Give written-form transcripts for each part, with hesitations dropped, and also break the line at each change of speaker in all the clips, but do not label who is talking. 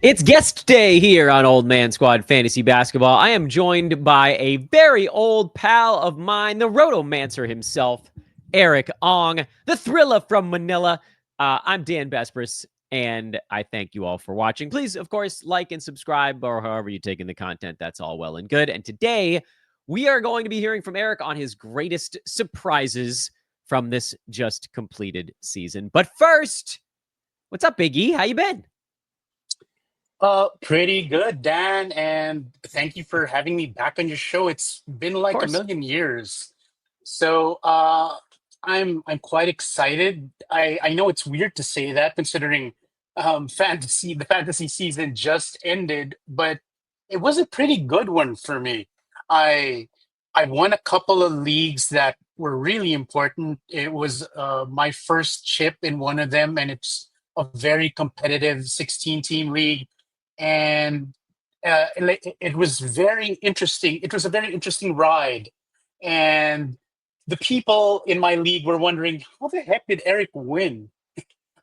It's guest day here on Old Man Squad Fantasy Basketball. I am joined by a very old pal of mine, the Rotomancer himself, Erik Ong, the Thriller from Manila. I'm Dan Bespris, and I thank you all for watching. Please, of course, like and subscribe, or however you take in the content. That's all well and good. And today, we are going to be hearing from Erik on his greatest surprises from this just completed season. But first, what's up, Big E? How you been?
Pretty good, Dan, and thank you for having me back on your show. It's been
Of
like a
course.
million years. So, I'm quite excited. I know it's weird to say that considering the fantasy season just ended, but it was a pretty good one for me. I I won a couple of leagues that were really important. It was my first chip in one of them, and it's a very competitive 16 team league, and it was very interesting. It was a very interesting ride, and the people in my league were wondering how the heck did Eric win?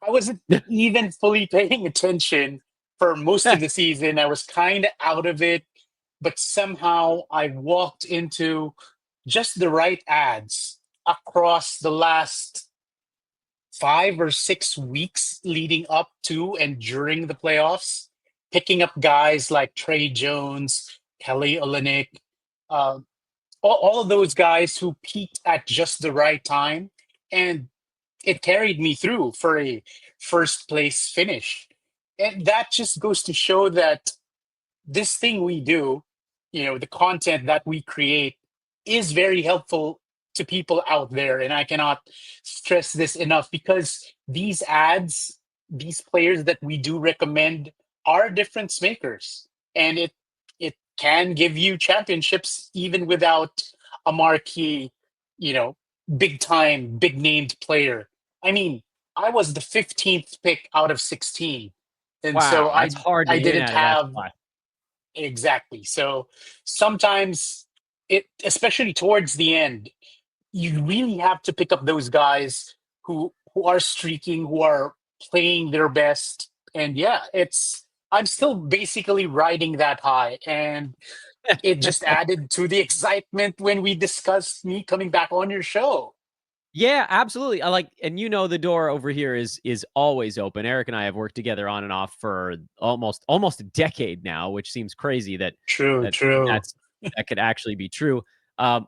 I wasn't even fully paying attention for most of the season. I was kind of out of it, but somehow I walked into just the right ads across the last 5 or 6 weeks leading up to and during the playoffs, picking up guys like Trey Jones, Kelly Olynyk, uh, all of those guys who peaked at just the right time, and it carried me through for a first place finish. And that just goes to show that this thing we do, the content that we create is very helpful to people out there. And I cannot stress this enough because these ads, these players that we do recommend are difference makers. And it can give you championships even without a marquee, you know, big time, big named player. I mean, I was the 15th pick out of 16. And so
Wow, that's
I
hard to
I
hit
didn't
out of that
have
spot.
exactly. So sometimes especially towards the end, you really have to pick up those guys who are streaking, who are playing their best. And yeah, I'm still basically riding that high. And it just added to the excitement when we discussed me coming back on your show.
Yeah, absolutely. I like, and the door over here is always open. Erik and I have worked together on and off for almost a decade now, which seems crazy that
True,
that
true.
that's that could actually be true.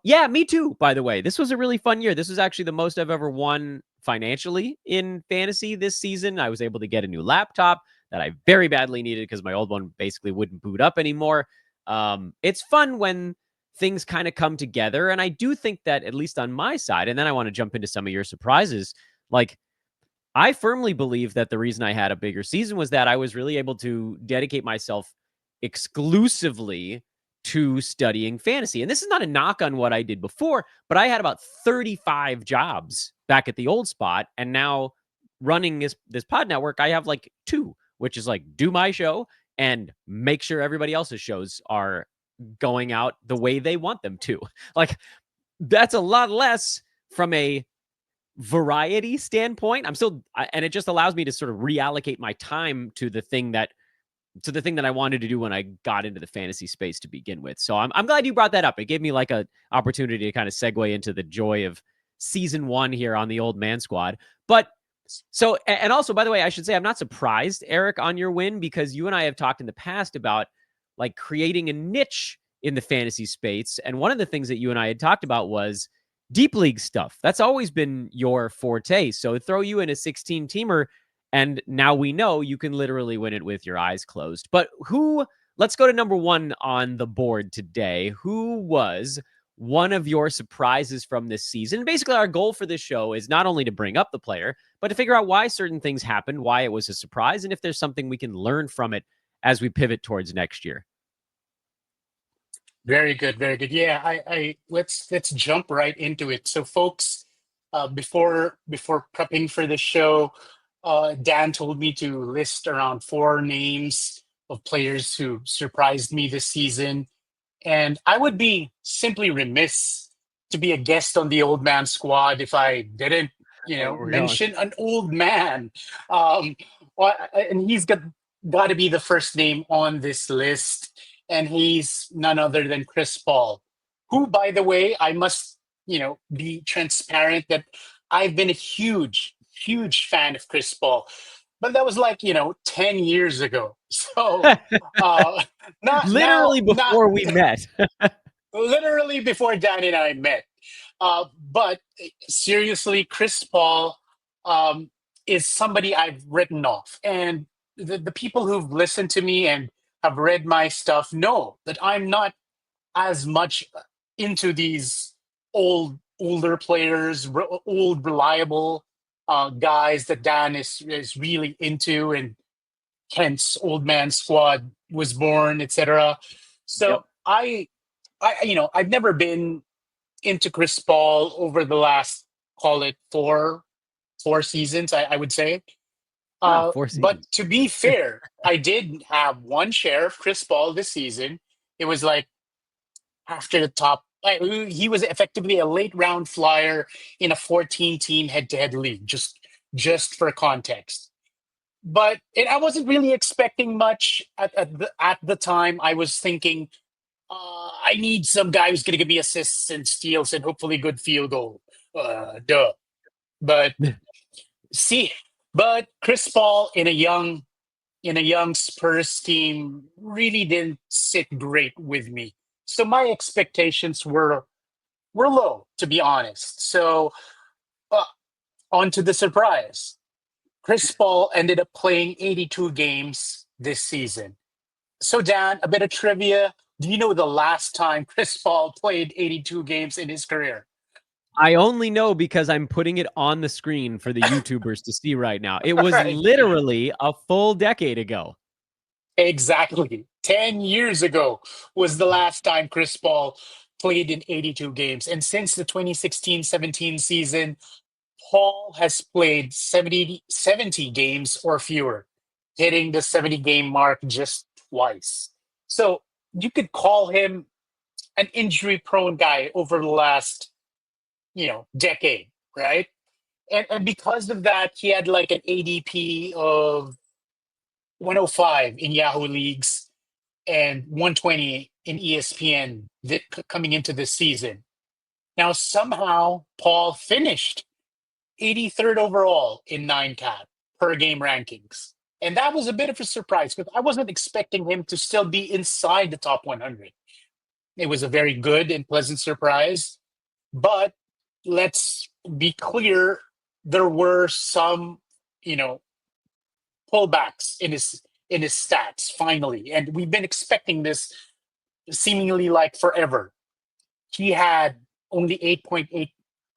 Yeah, me too. By the way, this was a really fun year. This was actually the most I've ever won financially in fantasy this season. I was able to get a new laptop that I very badly needed because my old one basically wouldn't boot up anymore. It's fun when things kind of come together. And I do think that, at least on my side, and then I want to jump into some of your surprises. Like, I firmly believe that the reason I had a bigger season was that I was really able to dedicate myself exclusively to studying fantasy. And this is not a knock on what I did before, but I had about 35 jobs back at the old spot. And now running this pod network, I have like two, which is like do my show and make sure everybody else's shows are going out the way they want them to. Like, that's a lot less from a variety standpoint. And it just allows me to sort of reallocate my time to the thing that I wanted to do when I got into the fantasy space to begin with. So I'm glad you brought that up. It gave me like a opportunity to kind of segue into the joy of season one here on the Old Man Squad. But so, and also, by the way, I should say I'm not surprised, Erik, on your win, because you and I have talked in the past about like creating a niche in the fantasy space. And one of the things that you and I had talked about was deep league stuff. That's always been your forte. So throw you in a 16 teamer, and now we know you can literally win it with your eyes closed. But let's go to number one on the board today. Who was one of your surprises from this season? Basically, our goal for this show is not only to bring up the player, but to figure out why certain things happened, why it was a surprise, and if there's something we can learn from it as we pivot towards next year.
Very good, very good. Yeah, I let's jump right into it. So, folks, before prepping for the show, Dan told me to list around four names of players who surprised me this season, and I would be simply remiss to be a guest on the Old Man Squad if I didn't,
Where we're going.
mention an old man. Um, and he's got got to be the first name on this list, and he's none other than Chris Paul, who, by the way, I must, be transparent that I've been a huge, huge fan of Chris Paul, but that was like 10 years ago. So, uh, not now,
Literally
not
before we met.
literally before Dan and I met. But seriously, Chris Paul um, is somebody I've written off. And the people who've listened to me and have read my stuff know that I'm not as much into these older players, old, reliable guys that Dan is really into, and hence Old Man Squad was born, etc.
Yep.
So I've never been into Chris Paul over the last, call it four seasons, I would say.
Ah, four
But
seasons.
to be fair, I did have one share of Chris Paul this season. It was like after the top. He was effectively a late round flyer in a 14 team head to head league. Just for context. But I wasn't really expecting much at the time. I was thinking, I need some guy who's going to give me assists and steals and hopefully good field goal. Duh. But see, but Chris Paul in a young Spurs team really didn't sit great with me. So my expectations were low, to be honest. So uh, on to the surprise. Chris Paul ended up playing 82 games this season. So Dan, a bit of trivia. Do you know the last time Chris Paul played 82 games in his career?
I only know because I'm putting it on the screen for the YouTubers to see right now. It was
Right.
literally a full decade ago.
Exactly. 10 years ago was the last time Chris Paul played in 82 games. And since the 2016-17 season, Paul has played 70 games or fewer, hitting the 70 game mark just twice. So you could call him an injury prone guy over the last, decade, right? And because of that, he had like an ADP of 105 in Yahoo leagues and 120 in ESPN coming into this season. Now, somehow, Paul finished 83rd overall in 9 cat per game rankings. And that was a bit of a surprise because I wasn't expecting him to still be inside the top 100. It was a very good and pleasant surprise. But let's be clear, there were some, you know, pullbacks in his stats finally. And we've been expecting this seemingly like forever. He had only 8.8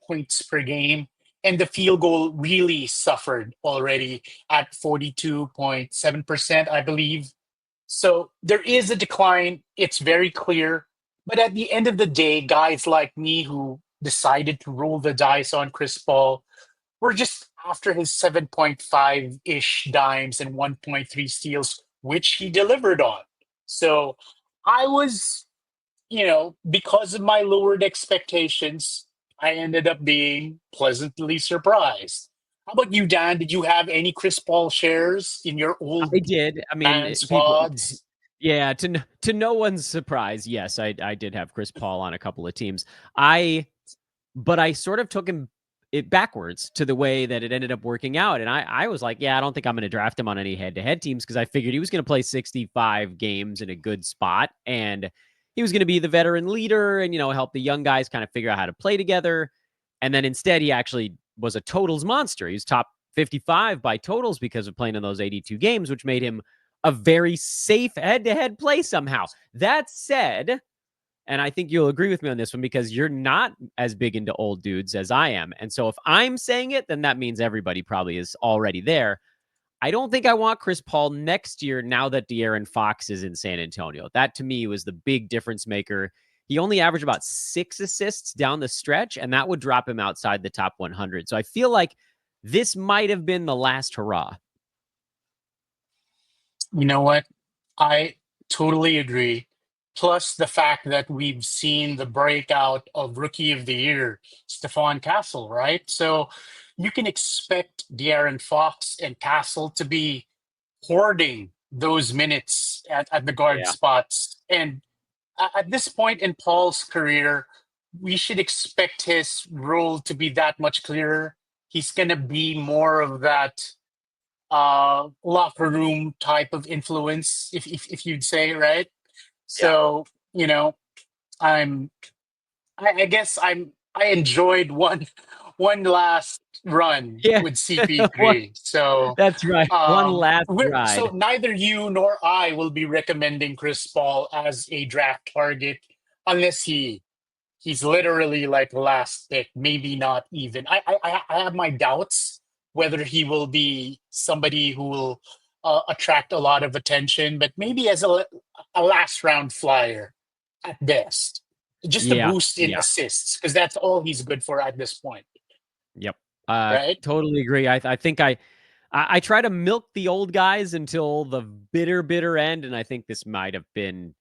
points per game, and the field goal really suffered already at 42.7%, I believe. So there is a decline. It's very clear. But at the end of the day, guys like me who decided to roll the dice on Chris Paul were just after his 7.5 ish dimes and 1.3 steals, which he delivered on. So I was, because of my lowered expectations, I ended up being pleasantly surprised. How about you, Dan? Did you have any Chris Paul shares in your
I
old
did. I
man
mean, people.
squads?
Yeah, to no one's surprise, yes, I did have Chris Paul on a couple of teams. I but I sort of took him it backwards to the way that it ended up working out. And I was like, yeah, I don't think I'm going to draft him on any head to head teams because I figured he was going to play 65 games in a good spot and he was going to be the veteran leader and, help the young guys kind of figure out how to play together. And then instead, he actually was a totals monster. He was top 55 by totals because of playing in those 82 games, which made him a very safe head to head play somehow. That said, and I think you'll agree with me on this one because you're not as big into old dudes as I am. And so if I'm saying it, then that means everybody probably is already there. I don't think I want Chris Paul next year now that De'Aaron Fox is in San Antonio. That to me was the big difference maker. He only averaged about 6 assists down the stretch, and that would drop him outside the top 100. So I feel like this might have been the last hurrah.
You know what? I totally agree. Plus the fact that we've seen the breakout of Rookie of the Year, Stephon Castle, right? So you can expect De'Aaron Fox and Castle to be hoarding those minutes at the guard
Yeah.
spots. And at this point in Paul's career, we should expect his role to be that much clearer. He's going to be more of that locker room type of influence, if you'd say, right?
Yeah.
So, you know, I'm I guess I enjoyed one last run
Yeah.
with
One-
CP3. So
That's right. One last
so
ride.
neither you nor I will be recommending Chris Paul as a draft target unless he's literally like last pick, maybe not even. I have my doubts whether he will be somebody who will attract a lot of attention, but maybe as a last round flyer at best, just to
Yeah.
boost in
Yeah.
assists because that's all he's good for at this point,
Yep.
right?
Totally agree. I think I try to milk the old guys until the bitter, bitter end, and I think this might have been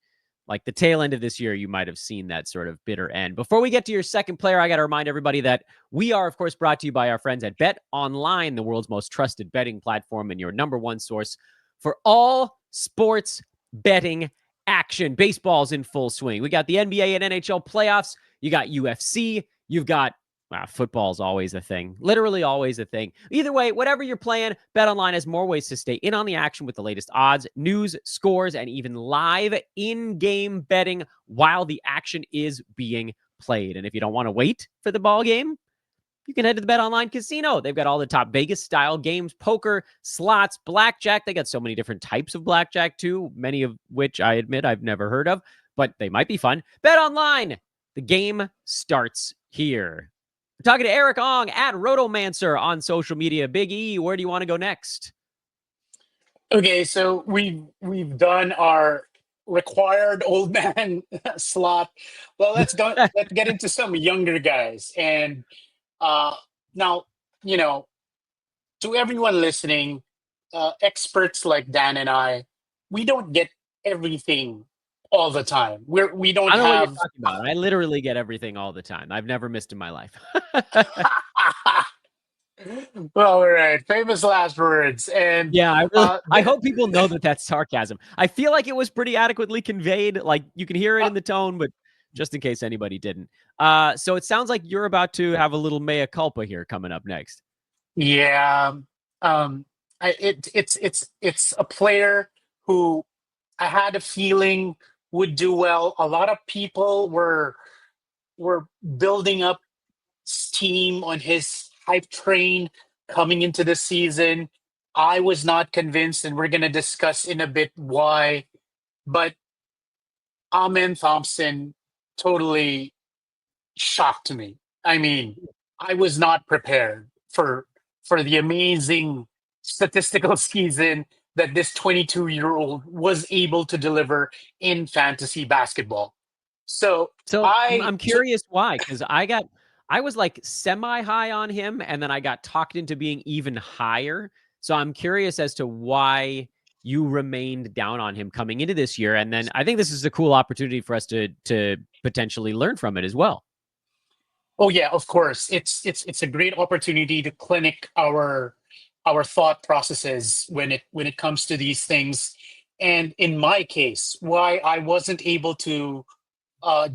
like the tail end of this year. You might have seen that sort of bitter end. Before we get to your second player, I got to remind everybody that we are, of course, brought to you by our friends at Bet Online, the world's most trusted betting platform and your number one source for all sports betting action. Baseball's in full swing. We got the NBA and NHL playoffs. You got UFC. You've got football's always a thing. Literally always a thing. Either way, whatever you're playing, BetOnline has more ways to stay in on the action with the latest odds, news, scores, and even live in-game betting while the action is being played. And if you don't want to wait for the ball game, you can head to the BetOnline casino. They've got all the top Vegas-style games, poker, slots, blackjack. They got so many different types of blackjack, too, many of which I admit I've never heard of, but they might be fun. BetOnline, the game starts here. We're talking to Erik Ong at Rotomancer on social media. Big E, where do you want to go next?
Okay, so we've done our required old man slot. Well, let's get into some younger guys. And uh now, you know, to everyone listening, experts like Dan and I, we don't get everything all the time. We don't
I know what you're
have
talking about. I literally get everything all the time. I've never missed in my life.
well, all right, famous last words. And
Yeah,
uh
I
th-
hope people know that that's sarcasm. I feel like it was pretty adequately conveyed. Like you can hear it in the tone, but just in case anybody didn't. So it sounds like you're about to have a little mea culpa here coming up next.
yeah, um it's a player who I had a feeling would do well. A lot of people were building up steam on his hype train coming into the season. I was not convinced, and we're going to discuss in a bit why. But Amen Thompson totally shocked me. I mean, I was not prepared for the amazing statistical season that this 22-year-old was able to deliver in fantasy basketball. So
So
I
I'm
took
curious why, because I was like semi high on him, and then I got talked into being even higher. So I'm curious as to why you remained down on him coming into this year, and then I think this is a cool opportunity for us to potentially learn from it as well.
Oh yeah, of course. It's a great opportunity to clinic our thought processes when it comes to these things. And in my case, why I wasn't able to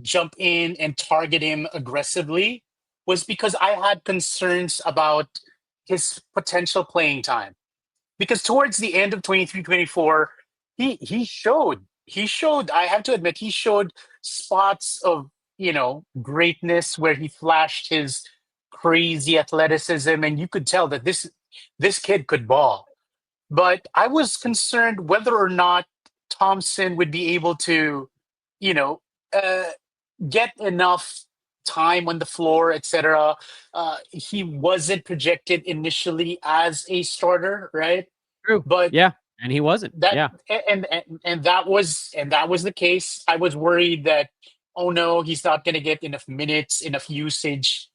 jump in and target him aggressively was because I had concerns about his potential playing time. Because towards the end of 23-24, he showed, I have to admit, he showed spots of, greatness where he flashed his crazy athleticism, and you could tell that this kid could ball. But I was concerned whether or not Thompson would be able to, you know, uh, get enough time on the floor, etc. He wasn't projected initially as a starter, right?
True.
But
Yeah. And he wasn't.
that
Yeah.
and that was the case. I was worried that, oh no, he's not going to get enough minutes, enough usage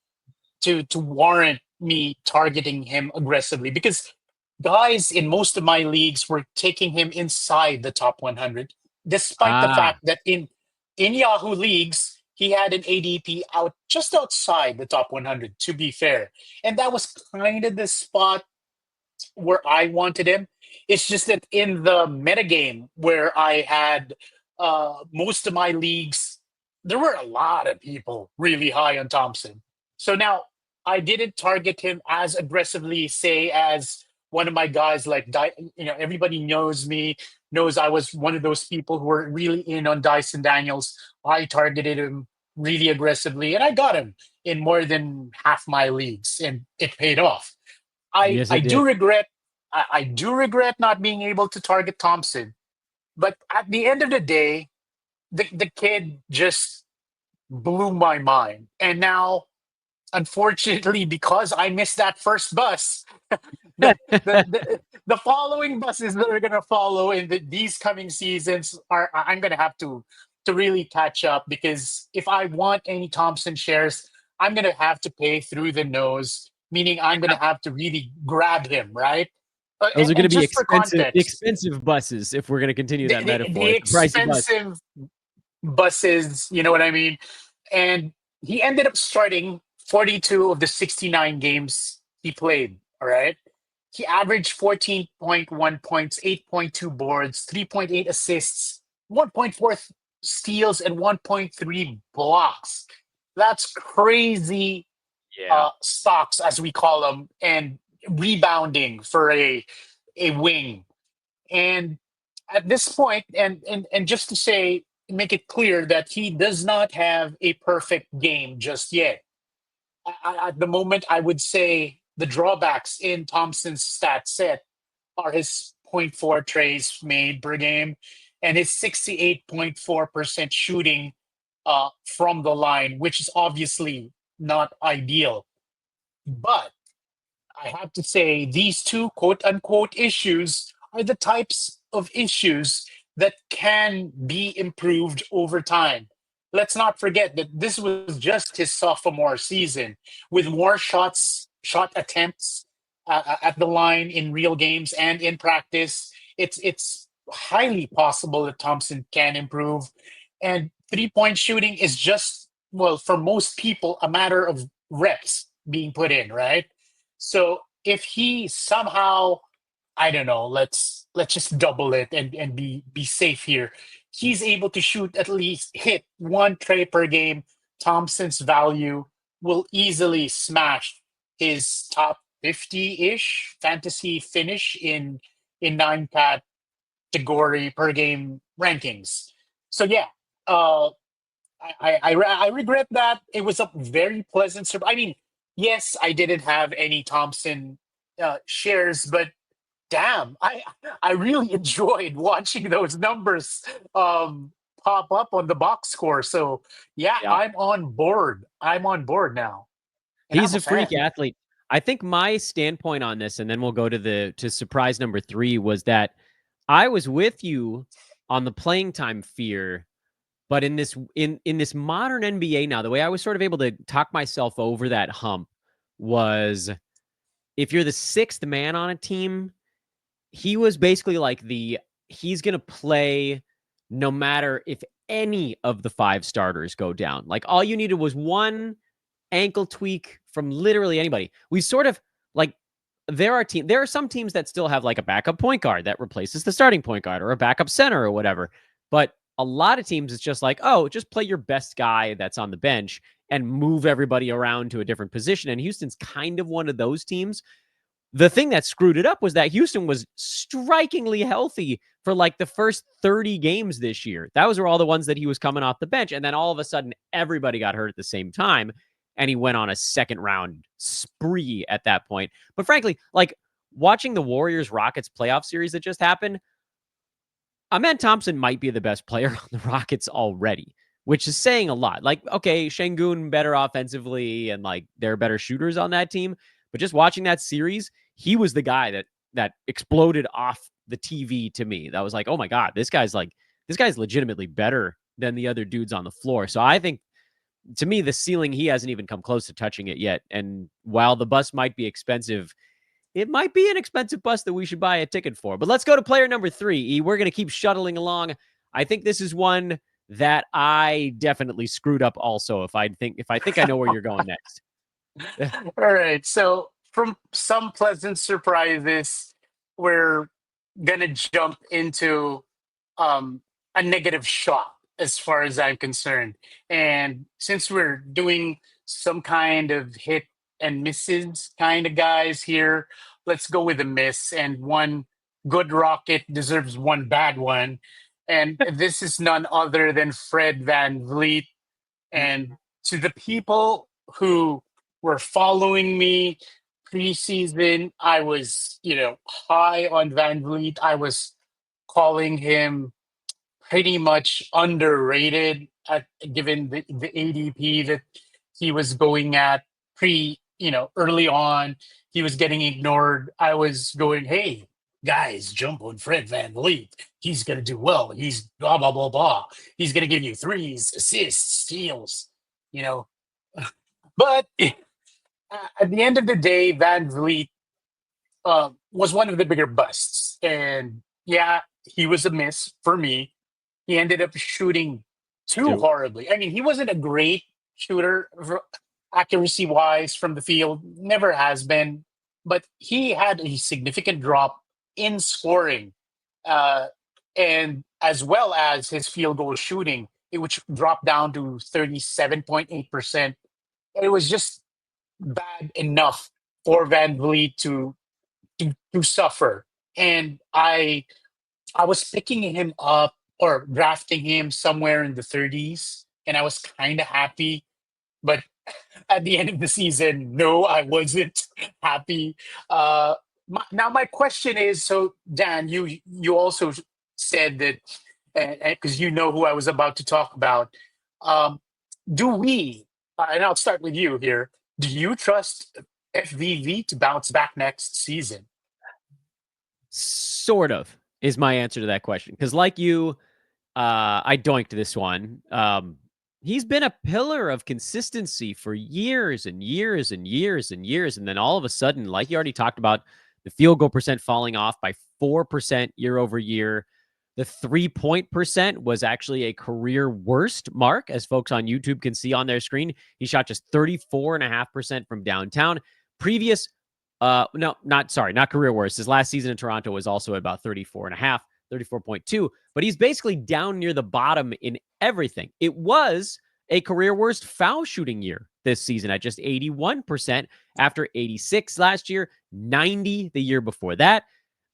to warrant me targeting him aggressively, because guys in most of my leagues were taking him inside the top 100, despite the
Ah,
fact that in Yahoo leagues he had an ADP out just outside the top 100, to be fair. And that was kind of the spot where I wanted him. It's just that in the metagame where I had most of my leagues, there were a lot of people really high on Thompson. So now I didn't target him as aggressively, say, as one of my guys like everybody knows me, knows I was one of those people who were really in on Dyson Daniels. I targeted him really aggressively, and I got him in more than half my leagues, and it paid off. I
Yes,
I
it
do
did.
regret I do regret not being able to target Thompson, but at the end of the day, the kid just blew my mind. And now, unfortunately, because I missed that first bus, the the following buses that are gonna follow in these coming seasons are I'm gonna have to really catch up, because if I want any Thompson shares, I'm gonna have to pay through the nose, meaning I'm gonna have to really grab him, right?
Those are going
And
to be
just for
expensive,
context,
expensive buses if we're going to continue that
the
metaphor. It's a pricey bus.
expensive buses, you know what I mean? And he ended up starting 42 of the 69 games he played. All right. He averaged 14.1 points, 8.2 boards, 3.8 assists, 1.4 steals, and 1.3 blocks. That's crazy
Yeah.
stocks, as we call them, and rebounding for a wing. And at this point, and just to say, make it clear that he does not have a perfect game just yet. At the moment, I would say the drawbacks in Thompson's stat set are his point 0.4 trays made per game and his 68.4% shooting from the line, which is obviously not ideal. But I have to say, these two quote unquote issues are the types of issues that can be improved over time. Let's not forget that this was just his sophomore season with more shot attempts at the line in real games and in practice. It's highly possible that Thompson can improve. And 3 point shooting is just, well, for most people, a matter of reps being put in, right? So if he somehow, I don't know, let's just double it and be safe here. He's able to shoot, at least hit one tray per game. Thompson's value will easily smash his top 50-ish fantasy finish in nine category per game rankings. So yeah, uh, I regret that. It was a very pleasant surprise. I mean, yes, I didn't have any Thompson shares, but damn, I really enjoyed watching those numbers pop up on the box score. So yeah,
Yeah.
I'm on board. I'm on board now, and I'm
He's
a
a freak
fan.
athlete. I think my standpoint on this, and then we'll go to to surprise number three, was that I was with you on the playing time fear, but in this modern NBA now, the way I was sort of able to talk myself over that hump was if you're the sixth man on a team, he was basically like he's gonna play no matter if any of the five starters go down. Like all you needed was one ankle tweak from literally anybody. We sort of like there are some teams that still have like a backup point guard that replaces the starting point guard or a backup center or whatever. But a lot of teams it's just like, oh, just play your best guy that's on the bench and move everybody around to a different position. And Houston's kind of one of those teams. The thing that screwed it up was that Houston was strikingly healthy for like the first 30 games this year. That was all the ones that he was coming off the bench. And then all of a sudden, everybody got hurt at the same time. And he went on a second round spree at that point. But frankly, like watching the Warriors Rockets playoff series that just happened, Amen Thompson might be the best player on the Rockets already, which is saying a lot. Like, okay, Şengün better offensively and like they're better shooters on that team. But just watching that series, he was the guy that exploded off the TV to me. That was like, oh my God, this guy's legitimately better than the other dudes on the floor. So I think to me, the ceiling, he hasn't even come close to touching it yet. And while the bus might be expensive, it might be an expensive bus that we should buy a ticket for. But let's go to player number three. We're going to keep shuttling along. I think this is one that I definitely screwed up also if I think I know where you're going next.
All right. So from some pleasant surprises, where gonna jump into um, a negative shot as far as I'm concerned. And since we're doing some kind of hit and misses kind of guys here, let's go with a miss. And one good rocket deserves one bad one. And this is none other than Fred Van Vliet. And to the people who were following me preseason, I was, high on Van Vliet. I was calling him pretty much underrated given the ADP that he was going at early on. He was getting ignored. I was going, hey, guys, jump on Fred Van Vliet. He's going to do well. He's blah, blah, blah, blah. He's going to give you threes, assists, steals, you know. But at the end of the day, Van Vliet was one of the bigger busts. And yeah, he was a miss for me. He ended up shooting too
Two.
horribly. I mean, he wasn't a great shooter accuracy wise from the field, never has been, but he had a significant drop in scoring, uh, and as well as his field goal shooting, which dropped down to 37.8%. It was just bad enough for Van Vliet to suffer. And I was picking him up or drafting him somewhere in the 30s, and I was kind of happy. But at the end of the season, no, I wasn't happy. Now, my question is: so, Dan, you also said that because you know who I was about to talk about. Um, do we? And I'll start with you here. Do you trust FVV to bounce back next season?
Sort of is my answer to that question. Because like you, I doinked this one. He's been a pillar of consistency for years and years and years and years. And then all of a sudden, like you already talked about, the field goal percent falling off by 4% year over year. The 3-point percent was actually a career worst mark, as folks on YouTube can see on their screen. He shot just 34.5% from downtown. Previous, no, not career worst. His last season in Toronto was also about 34.5, 34.2, but he's basically down near the bottom in everything. It was a career worst foul shooting year this season at just 81% after 86 last year, 90 the year before that.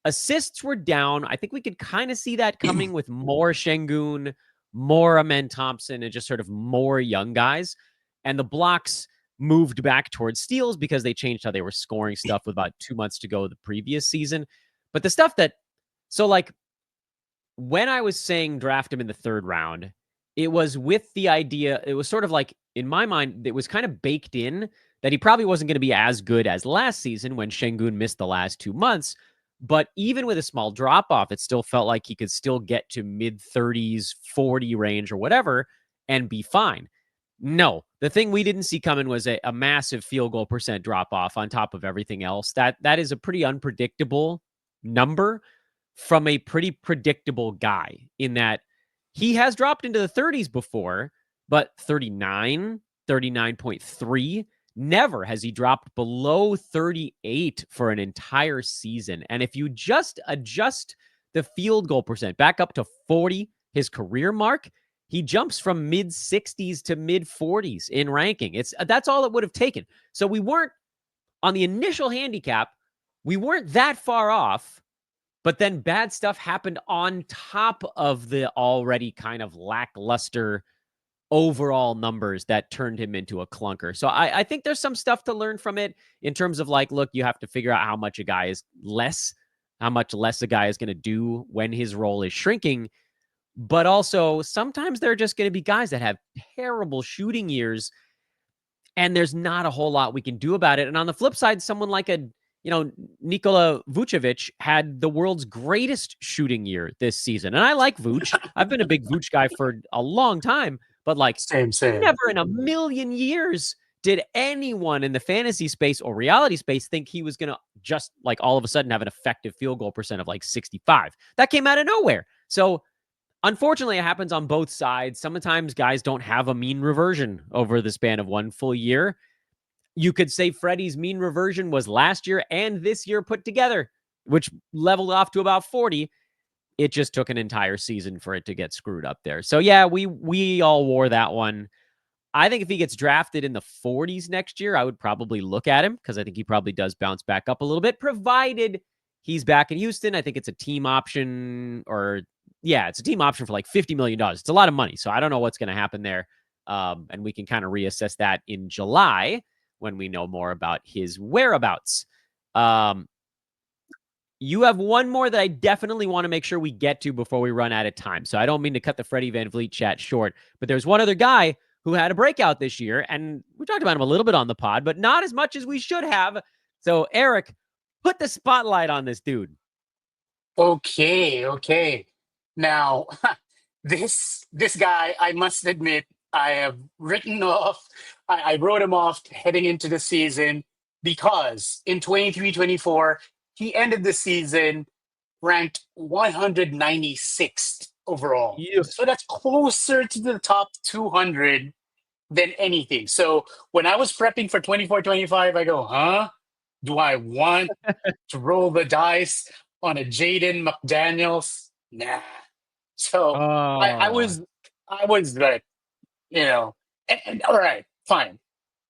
Assists were down. I think we could kind of see that coming with more Şengün, more Amen Thompson, and just sort of more young guys. And the blocks moved back towards steals because they changed how they were scoring stuff with about 2 months to go the previous season. But the stuff that, so like when I was saying draft him in the third round, it was with the idea, it was sort of like in my mind, it was kind of baked in that he probably wasn't going to be as good as last season when Şengün missed the last 2 months. But even with a small drop off, it still felt like he could still get to mid 30s, 40 range or whatever and be fine. No, the thing we didn't see coming was a massive field goal percent drop off on top of everything else. That is a pretty unpredictable number from a pretty predictable guy in that he has dropped into the 30s before, but 39, 39.3. Never has he dropped below 38 for an entire season. And if you just adjust the field goal percent back up to 40, his career mark, he jumps from mid 60s to mid 40s in ranking. That's all it would have taken. So we weren't on the initial handicap, we weren't that far off, but then bad stuff happened on top of the already kind of lackluster overall numbers that turned him into a clunker. So I think there's some stuff to learn from it in terms of like, look, you have to figure out how much how much less a guy is going to do when his role is shrinking. But also, sometimes there are just going to be guys that have terrible shooting years, and there's not a whole lot we can do about it. And on the flip side, someone like Nikola Vucevic had the world's greatest shooting year this season. And I like Vuce. I've been a big Vuce guy for a long time, but like
Same.
never in a million years did anyone in the fantasy space or reality space think he was going to just like all of a sudden have an effective field goal percent of like 65. That came out of nowhere. So unfortunately, it happens on both sides. Sometimes guys don't have a mean reversion over the span of one full year. You could say Freddie's mean reversion was last year and this year put together. which leveled off to about 40. It just took an entire season for it to get screwed up there. So yeah, we all wore that one. I think if he gets drafted in the 40s next year, I would probably look at him because I think he probably does bounce back up a little bit, provided he's back in Houston. I think it's a team option, or yeah, it's a team option for like $50 million. It's a lot of money. So I don't know what's going to happen there. And we can kind of reassess that in July when we know more about his whereabouts. Um, you have one more that I definitely want to make sure we get to before we run out of time. So I don't mean to cut the Freddie Van Vliet chat short, but there's one other guy who had a breakout this year, and we talked about him a little bit on the pod, but not as much as we should have. So, Erik, put the spotlight on this dude.
Okay, okay. Now, this guy, I must admit, I have written off. I wrote him off heading into the season because in 23-24, he ended the season ranked 196th overall.
Yeah.
So that's closer to the top 200 than anything. So when I was prepping for 24-25, I go, huh? Do I want to roll the dice on a Jaden McDaniels? Nah. So I
Oh,
was like, and all right, fine.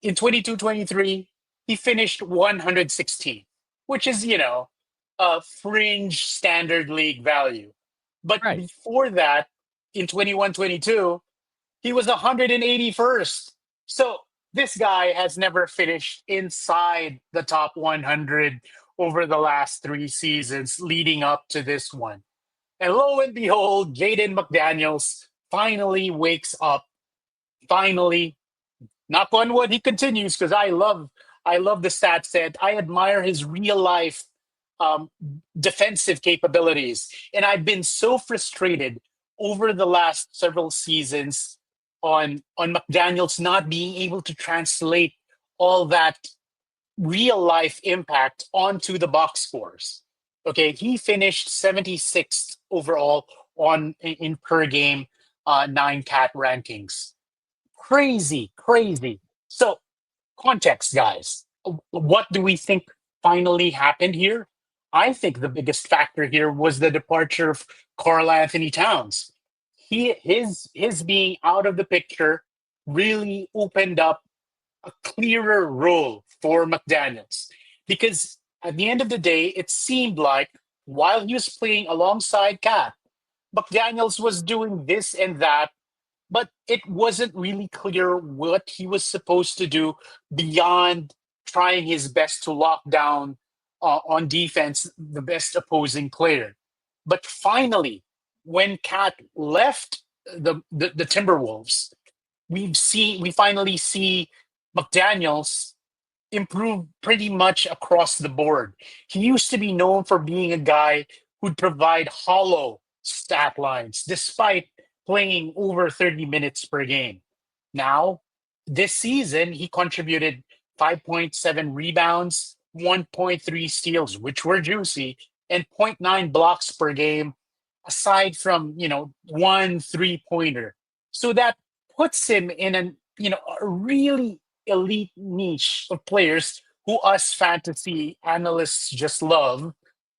In 22-23, he finished 116, which is, a fringe standard league value. But
right.
before that, in 21-22, he was 181st. So this guy has never finished inside the top 100 over the last 3 seasons leading up to this one. And lo and behold, Jaden McDaniels finally wakes up. Finally, knock on wood, he continues because I love the stat set. I admire his real life um, defensive capabilities, and I've been so frustrated over the last several seasons on McDaniel's not being able to translate all that real life impact onto the box scores. Okay, he finished 76th overall on in per game 9 cat rankings. Crazy, crazy. So context, guys. What do we think finally happened here? I think the biggest factor here was the departure of Carl Anthony Towns. His being out of the picture really opened up a clearer role for McDaniels because at the end of the day, it seemed like while he was playing alongside Cat, McDaniels was doing this and that, but it wasn't really clear what he was supposed to do beyond trying his best to lock down on defense the best opposing player. But finally, when Cat left the Timberwolves, we finally see McDaniels improved pretty much across the board. He used to be known for being a guy who'd provide hollow stat lines despite playing over 30 minutes per game. Now, this season, he contributed 5.7 rebounds, 1.3 steals, which were juicy, and zero point 0.9 blocks per game, aside from, one three-pointer. So that puts him in a really elite niche of players who us fantasy analysts just love.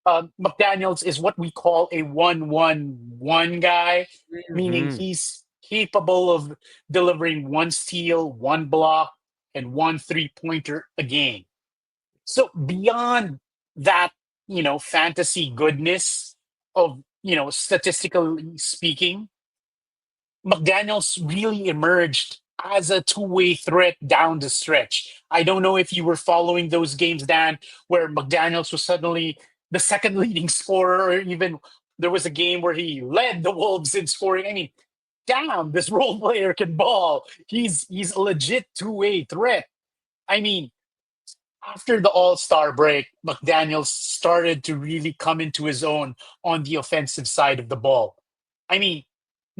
McDaniels is what we call a 1-1-1 guy, meaning
Mhm.
he's capable of delivering one steal, one block, and one three-pointer a game. So beyond that, fantasy goodness of, statistically speaking, McDaniels really emerged as a two-way threat down the stretch. I don't know if you were following those games, Dan, where McDaniels was suddenly the second leading scorer, or even there was a game where he led the Wolves in scoring. I mean, damn, this role player can ball. He's a legit two-way threat. I mean, after the All-Star break, McDaniels started to really come into his own on the offensive side of the ball. I mean,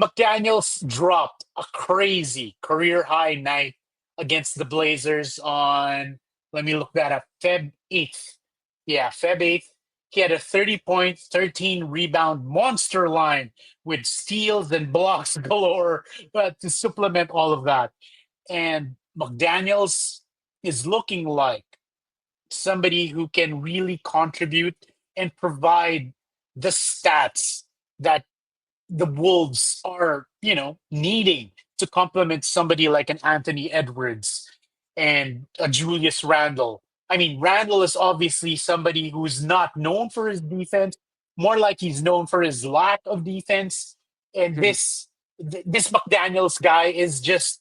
McDaniels dropped a crazy career high night against the Blazers on, let me look that up, Feb 8th. Yeah, Feb 8th. He had a 30-point, 13 rebound monster line with steals and blocks galore to supplement all of that. And McDaniels is looking like somebody who can really contribute and provide the stats that the Wolves are, needing to complement somebody like an Anthony Edwards and a Julius Randle. I mean, Randle is obviously somebody who's not known for his defense, more like he's known for his lack of defense. And
Mhm.
this McDaniels guy is just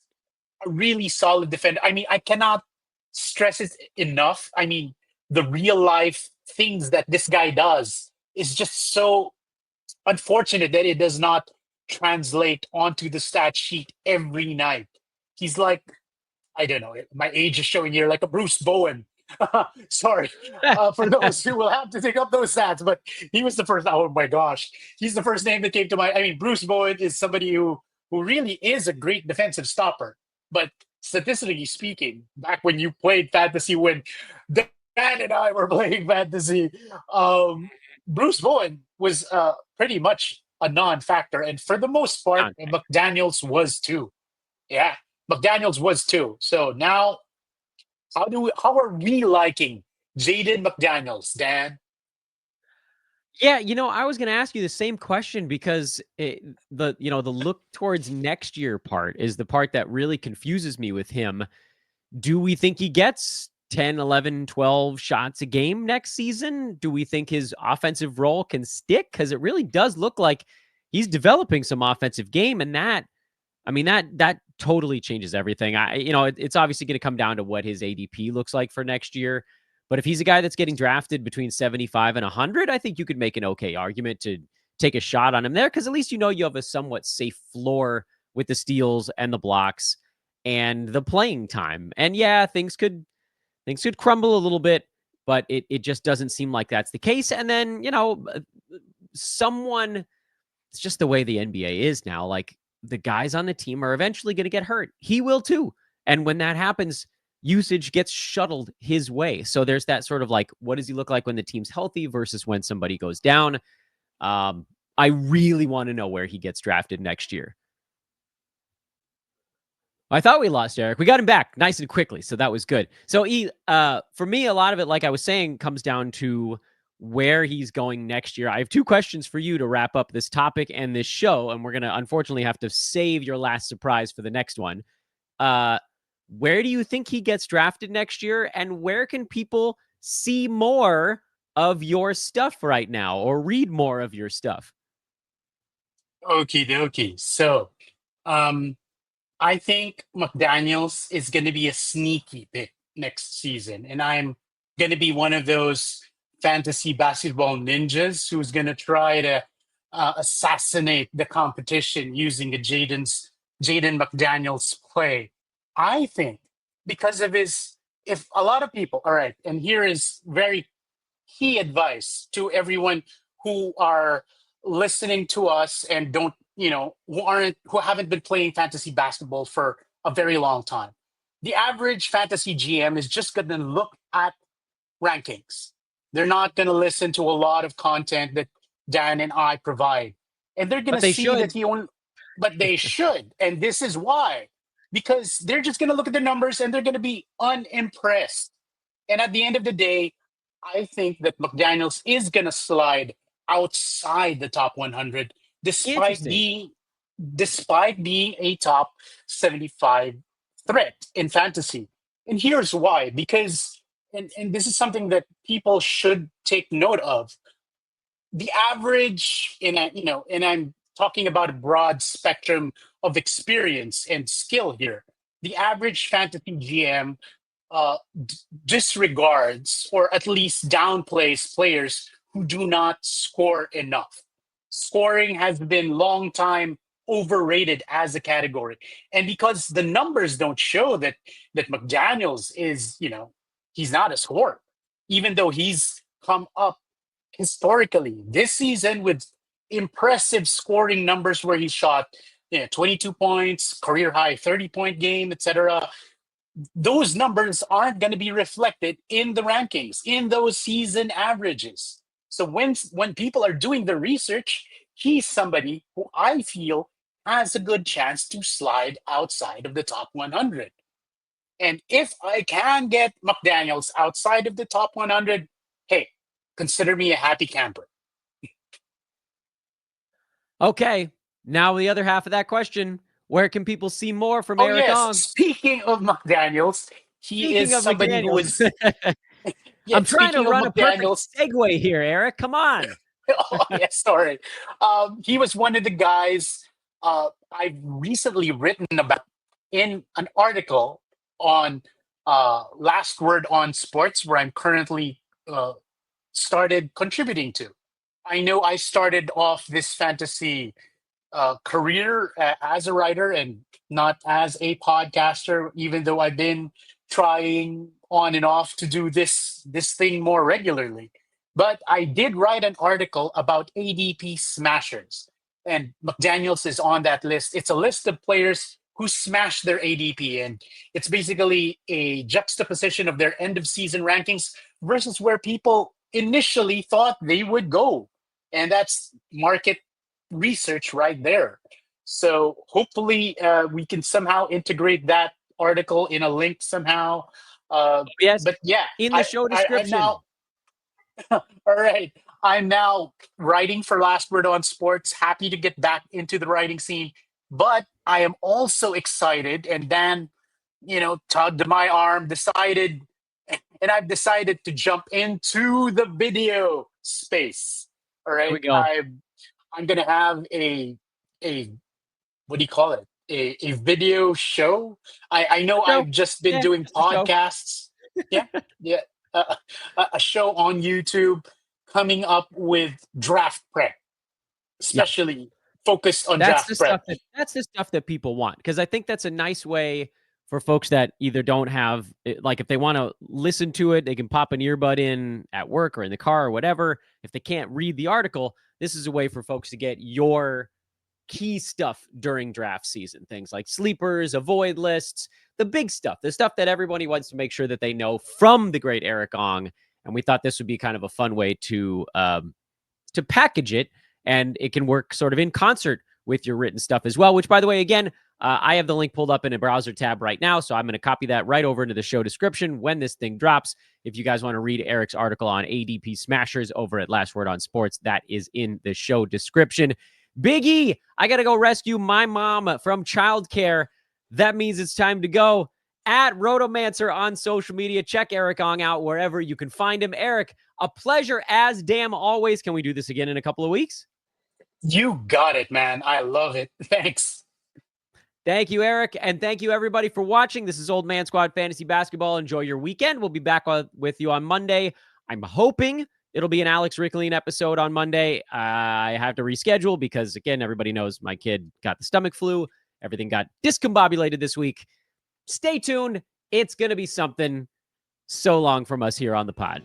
a really solid defender. I mean, I cannot stress it enough. I mean, the real life things that this guy does is just so unfortunate that it does not translate onto the stat sheet every night. He's like, I don't know, my age is showing here, like a Bruce Bowen. Sorry, for those who will have to take up those stats, but he was the first. Oh my gosh, he's the first name that came to mind. I mean, Bruce Bowen is somebody who really is a great defensive stopper, but statistically speaking, back when you played fantasy, when Dan and I were playing fantasy, um, Bruce Bowen was pretty much a non-factor, and for the most part, McDaniel's was too. Yeah, McDaniel's was too. So now, how are we liking Jaden McDaniels, Dan?
Yeah, I was going to ask you the same question because the look towards next year part is the part that really confuses me with him. Do we think he gets 10, 11, 12 shots a game next season? Do we think his offensive role can stick? Because it really does look like he's developing some offensive game, and that totally changes everything. It's obviously going to come down to what his ADP looks like for next year. But if he's a guy that's getting drafted between 75 and 100, I think you could make an okay argument to take a shot on him there because at least you have a somewhat safe floor with the steals and the blocks and the playing time. And yeah, things could crumble a little bit, but it just doesn't seem like that's the case. And then, someone it's just the way the NBA is now. Like the guys on the team are eventually going to get hurt. He will too. And when that happens, usage gets shuttled his way. So there's that sort of like, what does he look like when the team's healthy versus when somebody goes down? I really want to know where he gets drafted next year. I thought we lost Eric. We got him back nice and quickly, so that was good. So for me, a lot of it, like I was saying, comes down to where he's going next year. I have two questions for you to wrap up this topic and this show, and we're gonna unfortunately have to save your last surprise for the next one. Uh, where do you think he gets drafted next year, and where can people see more of your stuff right now or read more of your stuff?
Okie dokie. So, um, I think McDaniels is going to be a sneaky pick next season, and I'm going to be one of those fantasy basketball ninjas who's going to try to assassinate the competition using a Jaden McDaniels play. I think because of his, if a lot of people, all right, and here is very key advice to everyone who are listening to us and don't, who haven't been playing fantasy basketball for a very long time. The average fantasy GM is just going to look at rankings. They're not going to listen to a lot of content that Dan and I provide. And they're going
But
to
they
see
should.
that but they should. And this is why. Because they're just going to look at the numbers and they're going to be unimpressed. And at the end of the day, I think that McDaniels is going to slide outside the top 100 despite
Interesting.
being despite being a top 75 threat in fantasy. And here's why, because and this is something that people should take note of. The average and I'm talking about a broad spectrum of experience and skill here. The average fantasy GM disregards or at least downplays players who do not score enough. Scoring has been long time overrated as a category, and because the numbers don't show that McDaniel's is, he's not a scorer, even though he's come up historically this season with impressive scoring numbers where he shot 22 points, career high 30-point game, etc. Those numbers aren't going to be reflected in the rankings, in those season averages. So when people are doing the research, he's somebody who I feel has a good chance to slide outside of the top 100. And if I can get McDaniels outside of the top 100, hey, consider me a happy camper.
Okay. Now the other half of that question. Where can people see more from
Oh
Erik
yes,
Ong?
speaking of McDaniels, he
Speaking
is
of
somebody who
McDaniels,
is yeah.
I'm trying to
Speaking of
run a perfect
McDaniels,
segue here, Erik. Come on.
oh yeah, sorry. He was one of the guys I've recently written about in an article on Last Word on Sports, where I'm currently started contributing to. I know I started off this fantasy career as a writer and not as a podcaster, even though I've been trying on and off to do this thing more regularly. But I did write an article about ADP smashers, and McDaniels is on that list. It's a list of players who smash their ADP, and it's basically a juxtaposition of their end of season rankings versus where people initially thought they would go. And that's market research right there. So hopefully we can somehow integrate that article in a link somehow.
Yes.
But yeah,
In the show
I'm now
description.
all right. I'm now writing for Last Word on Sports. Happy to get back into the writing scene, but I am also excited. And Dan, tugged my arm, decided, and I've decided to jump into the video space. All
Here we
right,
go.
I'm gonna have a what do you call it? A video show. I know
Show.
I've just been
Yeah,
doing
just a show.
podcasts. Yeah, yeah. A show on YouTube coming up with draft prep,
Yeah.
especially focused on
That's
draft
the
prep.
stuff that people want, because I think that's a nice way for folks that either don't have, like, if they want to listen to it, they can pop an earbud in at work or in the car or whatever. If they can't read the article, this is a way for folks to get your key stuff during draft season. Things like sleepers, avoid lists, the big stuff, the stuff that everybody wants to make sure that they know from the great Erik Ong. And we thought this would be kind of a fun way to package it, and it can work sort of in concert with your written stuff as well, which, by the way, again, I have the link pulled up in a browser tab right now, so I'm going to copy that right over into the show description when this thing drops. If you guys want to read Erik's article on ADP smashers over at Last Word on Sports, that is in the show description. Big E, I got to go rescue my mom from childcare. That means it's time to go. At Rotomancer on social media. Check Erik Ong out wherever you can find him. Erik, a pleasure as damn always. Can we do this again in a couple of weeks?
You got it, man. I love it. Thanks.
Thank you, Erik. And thank you, everybody, for watching. This is Old Man Squad Fantasy Basketball. Enjoy your weekend. We'll be back with you on Monday. I'm hoping it'll be an Alex Rickleen episode on Monday. I have to reschedule because, again, everybody knows my kid got the stomach flu. Everything got discombobulated this week. Stay tuned. It's going to be something. So long from us here on the pod.